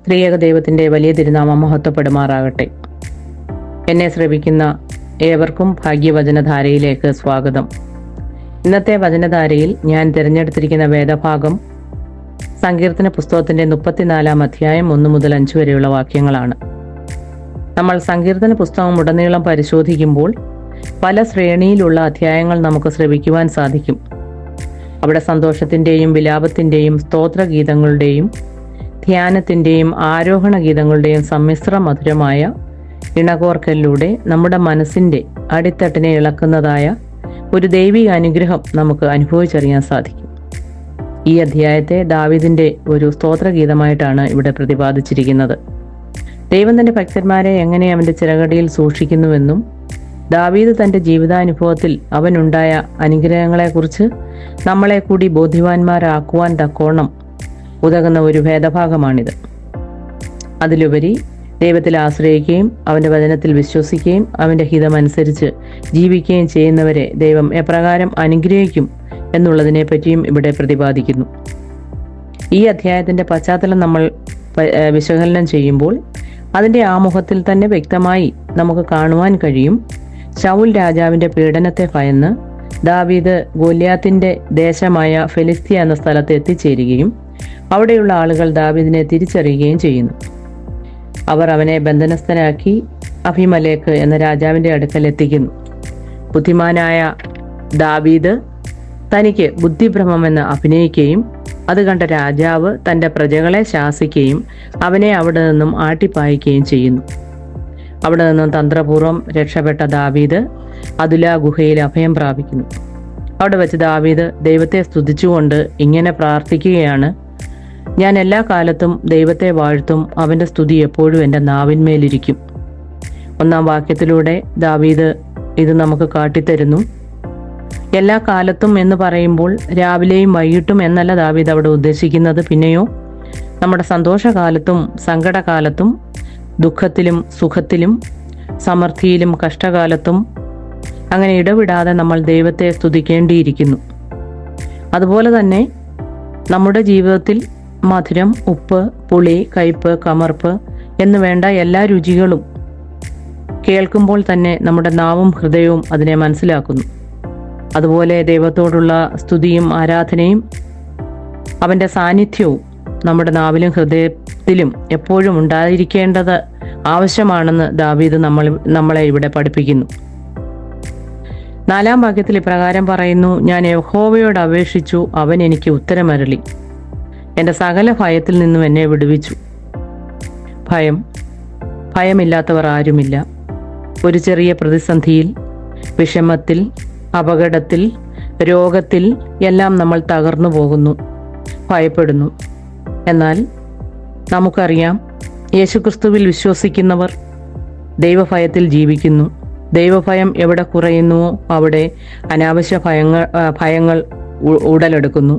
ത്രിയേക ദൈവത്തിൻ്റെ വലിയ തിരുനാമം മഹത്വപ്പെടുമാറാകട്ടെ. എന്നെ ശ്രവിക്കുന്ന ഏവർക്കും ഭാഗ്യവചനധാരയിലേക്ക് സ്വാഗതം. ഇന്നത്തെ വചനധാരയിൽ ഞാൻ തിരഞ്ഞെടുത്തിരിക്കുന്ന വേദഭാഗം സങ്കീർത്തന പുസ്തകത്തിൻ്റെ 34-ാം അധ്യായം 1 മുതൽ 5 വരെയുള്ള വാക്യങ്ങളാണ്. നമ്മൾ സങ്കീർത്തന പുസ്തകം ഉടനീളം പരിശോധിക്കുമ്പോൾ പല ശ്രേണിയിലുള്ള അധ്യായങ്ങൾ നമുക്ക് ശ്രവിക്കുവാൻ സാധിക്കും. അവിടെ സന്തോഷത്തിൻ്റെയും വിലാപത്തിൻ്റെയും സ്തോത്രഗീതങ്ങളുടെയും ധ്യാനത്തിൻ്റെയും ആരോഹണ ഗീതങ്ങളുടെയും സമ്മിശ്ര മധുരമായ ഇണകോർക്കലിലൂടെ നമ്മുടെ മനസ്സിൻ്റെ അടിത്തട്ടിനെ ഇളക്കുന്നതായ ഒരു ദൈവിക അനുഗ്രഹം നമുക്ക് അനുഭവിച്ചറിയാൻ സാധിക്കും. ഈ അധ്യായത്തെ ദാവീദിൻ്റെ ഒരു സ്തോത്രഗീതമായിട്ടാണ് ഇവിടെ പ്രതിപാദിച്ചിരിക്കുന്നത്. ദൈവം തൻ്റെ ഭക്തന്മാരെ എങ്ങനെ അവൻ്റെ ചിറകടിയിൽ സൂക്ഷിക്കുന്നുവെന്നും ദാവീദ് തൻ്റെ ജീവിതാനുഭവത്തിൽ അവനുണ്ടായ അനുഗ്രഹങ്ങളെക്കുറിച്ച് നമ്മളെ കൂടി ബോധ്യവാന്മാരാക്കുവാൻ തക്കോണം ഉതകുന്ന ഒരു ഭേദഭാഗമാണിത്. അതിലുപരി ദൈവത്തിൽ ആശ്രയിക്കുകയും അവൻ്റെ വചനത്തിൽ വിശ്വസിക്കുകയും അവൻ്റെ ഹിതമനുസരിച്ച് ജീവിക്കുകയും ചെയ്യുന്നവരെ ദൈവം എപ്രകാരം അനുഗ്രഹിക്കും എന്നുള്ളതിനെ പറ്റിയും ഇവിടെ പ്രതിപാദിക്കുന്നു. ഈ അധ്യായത്തിൻ്റെ പശ്ചാത്തലം നമ്മൾ വിശകലനം ചെയ്യുമ്പോൾ അതിൻ്റെ ആമുഖത്തിൽ തന്നെ വ്യക്തമായി നമുക്ക് കാണുവാൻ കഴിയും. ശൗൽ രാജാവിൻ്റെ പീഡനത്തെ ഭയന്ന് ദാവീദ് ഗോല്യാത്തിന്റെ ദേശമായ ഫെലിസ്ത്യ എന്ന സ്ഥലത്ത് എത്തിച്ചേരുകയും അവിടെയുള്ള ആളുകൾ ദാവീദിനെ തിരിച്ചറിയുകയും ചെയ്യുന്നു. അവർ അവനെ ബന്ധനസ്ഥനാക്കി അഭിമലേക്ക് എന്ന രാജാവിൻ്റെ അടുക്കൽ എത്തിക്കുന്നു. ബുദ്ധിമാനായ ദാവീദ് തനിക്ക് ബുദ്ധിഭ്രമമെന്ന് അഭിനയിക്കുകയും അത് കണ്ട രാജാവ് തൻ്റെ പ്രജകളെ ശാസിക്കുകയും അവനെ അവിടെ നിന്നും ആട്ടിപ്പായിക്കുകയും ചെയ്യുന്നു. അവിടെ നിന്നും തന്ത്രപൂർവ്വം രക്ഷപ്പെട്ട ദാവീദ് അതുല ഗുഹയിൽ അഭയം പ്രാപിക്കുന്നു. അവിടെ വെച്ച് ദാവീദ് ദൈവത്തെ സ്തുതിച്ചുകൊണ്ട് ഇങ്ങനെ പ്രാർത്ഥിക്കുകയാണ്: ഞാൻ എല്ലാ കാലത്തും ദൈവത്തെ വാഴ്ത്തും, അവൻ്റെ സ്തുതി എപ്പോഴും എൻ്റെ നാവിന്മേലിരിക്കും. 1-ാം വാക്യത്തിലൂടെ ദാവീദ് ഇത് നമുക്ക് കാട്ടിത്തരുന്നു. എല്ലാ കാലത്തും എന്ന് പറയുമ്പോൾ രാവിലെയും വൈകിട്ടും എന്നല്ല ദാവീദ് അവിടെ ഉദ്ദേശിക്കുന്നത്. പിന്നെയോ നമ്മുടെ സന്തോഷകാലത്തും സങ്കടകാലത്തും ദുഃഖത്തിലും സുഖത്തിലും സമൃദ്ധിയിലും കഷ്ടകാലത്തും അങ്ങനെ ഇടവിടാതെ നമ്മൾ ദൈവത്തെ സ്തുതിക്കേണ്ടിയിരിക്കുന്നു. അതുപോലെ തന്നെ നമ്മുടെ ജീവിതത്തിൽ മധുരം, ഉപ്പ്, പുളി, കയ്പ്, കമർപ്പ് എന്ന് വേണ്ട എല്ലാ രുചികളും കേൾക്കുമ്പോൾ തന്നെ നമ്മുടെ നാവും ഹൃദയവും അതിനെ മനസ്സിലാക്കുന്നു. അതുപോലെ ദൈവത്തോടുള്ള സ്തുതിയും ആരാധനയും അവൻ്റെ സാന്നിധ്യവും നമ്മുടെ നാവിലും ഹൃദയത്തിലും എപ്പോഴും ഉണ്ടായിരിക്കേണ്ടത് ആവശ്യമാണെന്ന് ദാവീദ് നമ്മളെ ഇവിടെ പഠിപ്പിക്കുന്നു. 4-ാം വാക്യത്തിൽ ഇപ്രകാരം പറയുന്നു: ഞാൻ യഹോവയോട് അപേക്ഷിച്ചു, അവൻ എനിക്ക് ഉത്തരമരുളി, എൻ്റെ സകല ഭയത്തിൽ നിന്നും എന്നെ വിടുവിച്ചു. ഭയമില്ലാത്തവർ ആരുമില്ല. ഒരു ചെറിയ പ്രതിസന്ധിയിൽ, വിഷമത്തിൽ, അപകടത്തിൽ, രോഗത്തിൽ എല്ലാം നമ്മൾ തകർന്നു പോകുന്നു, ഭയപ്പെടുന്നു. എന്നാൽ നമുക്കറിയാം, യേശുക്രിസ്തുവിൽ വിശ്വസിക്കുന്നവർ ദൈവഭയത്തിൽ ജീവിക്കുന്നു. ദൈവഭയം എവിടെ കുറയുന്നുവോ അവിടെ അനാവശ്യ ഭയങ്ങൾ ഉടലെടുക്കുന്നു.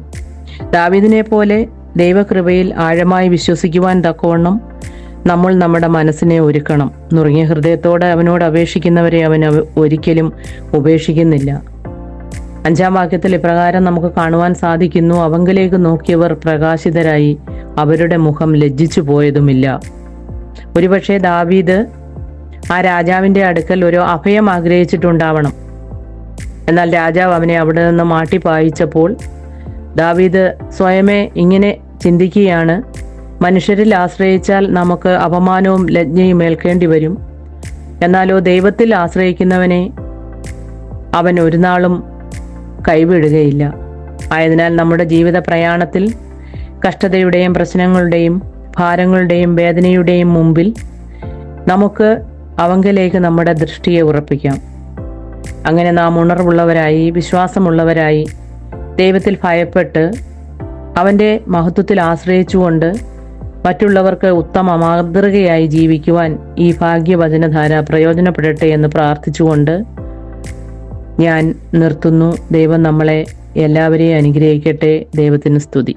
ദാവീദിനെ പോലെ ദൈവകൃപയിൽ ആഴമായി വിശ്വസിക്കുവാൻ തക്കവണ്ണം നമ്മൾ നമ്മുടെ മനസ്സിനെ ഒരുക്കണം. നുറുങ്ങിയ ഹൃദയത്തോടെ അവനോട് അപേക്ഷിക്കുന്നവരെ അവൻ ഒരിക്കലും ഉപേക്ഷിക്കുന്നില്ല. 5-ാം വാക്യത്തിൽ ഇപ്രകാരം നമുക്ക് കാണുവാൻ സാധിക്കുന്നു: അവങ്കലേക്ക് നോക്കിയവർ പ്രകാശിതരായി, അവരുടെ മുഖം ലജ്ജിച്ചു പോയതുമില്ല. ഒരുപക്ഷെ ദാവീദ് ആ രാജാവിൻ്റെ അടുക്കൽ ഒരു അഭയം ആഗ്രഹിച്ചിട്ടുണ്ടാവണം. എന്നാൽ രാജാവ് അവനെ അവിടെ നിന്ന് മാട്ടിപ്പായിച്ചപ്പോൾ ദാവീദ് സ്വയമേ ഇങ്ങനെ ചിന്തിക്കുകയാണ്: മനുഷ്യരിൽ ആശ്രയിച്ചാൽ നമുക്ക് അപമാനവും ലജ്ഞയും ഏൽക്കേണ്ടി വരും. എന്നാലോ ദൈവത്തിൽ ആശ്രയിക്കുന്നവനെ അവൻ ഒരു നാളും കൈവിടുകയില്ല. ആയതിനാൽ നമ്മുടെ ജീവിത പ്രയാണത്തിൽ കഷ്ടതയുടെയും പ്രശ്നങ്ങളുടെയും ഭാരങ്ങളുടെയും വേദനയുടെയും മുമ്പിൽ നമുക്ക് അവങ്കലേക്ക് നമ്മുടെ ദൃഷ്ടിയെ ഉറപ്പിക്കാം. അങ്ങനെ നാം ഉണർവുള്ളവരായി, വിശ്വാസമുള്ളവരായി, ദൈവത്തിൽ ഭയപ്പെട്ട് അവൻ്റെ മഹത്വത്തിൽ ആശ്രയിച്ചുകൊണ്ട് മറ്റുള്ളവർക്ക് ഉത്തമ മാതൃകയായി ജീവിക്കുവാൻ ഈ ഭാഗ്യവചനധാര പ്രയോജനപ്പെടട്ടെ എന്ന് പ്രാർത്ഥിച്ചുകൊണ്ട് ഞാൻ നിർത്തുന്നു. ദൈവം നമ്മളെ എല്ലാവരെയും അനുഗ്രഹിക്കട്ടെ. ദൈവത്തിന് സ്തുതി.